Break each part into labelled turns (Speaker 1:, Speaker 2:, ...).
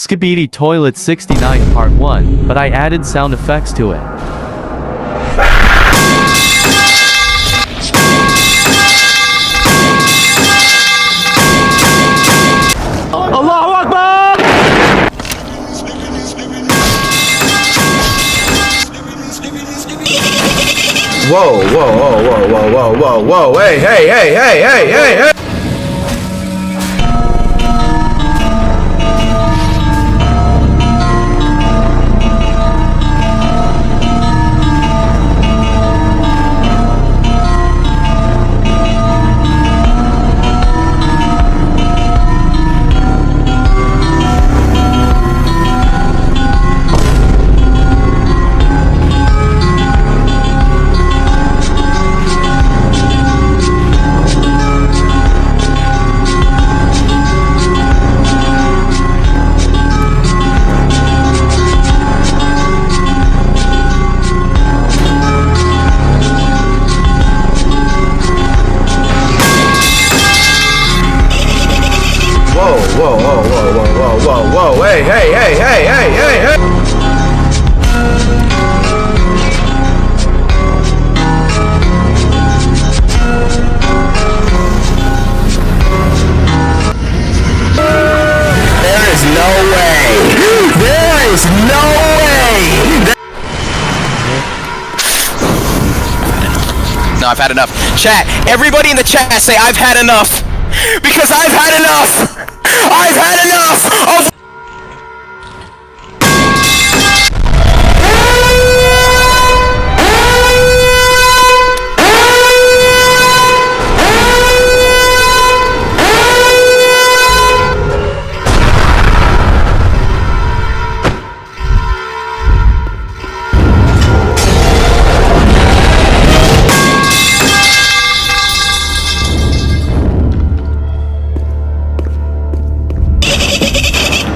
Speaker 1: Skibidi Toilet 69 Part 1, but I added sound effects to it. Allahu Akbar!
Speaker 2: Whoa, whoa, whoa, whoa, whoa, whoa, whoa, whoa, hey, hey, hey, hey, hey, hey, hey! Whoa, whoa, whoa, whoa, whoa, whoa, whoa, hey, hey, hey, hey, hey, hey, hey! There is no way! There is no way! No, I've had enough. Chat, everybody in the chat say I've had enough! Because I've had enough! I've had enough of...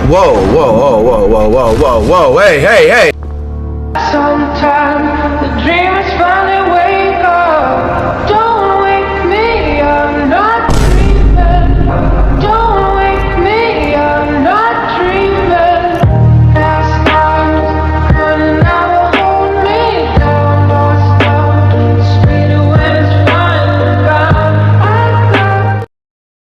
Speaker 2: Whoa, whoa, whoa, whoa, whoa, whoa, whoa, whoa, hey, hey, hey!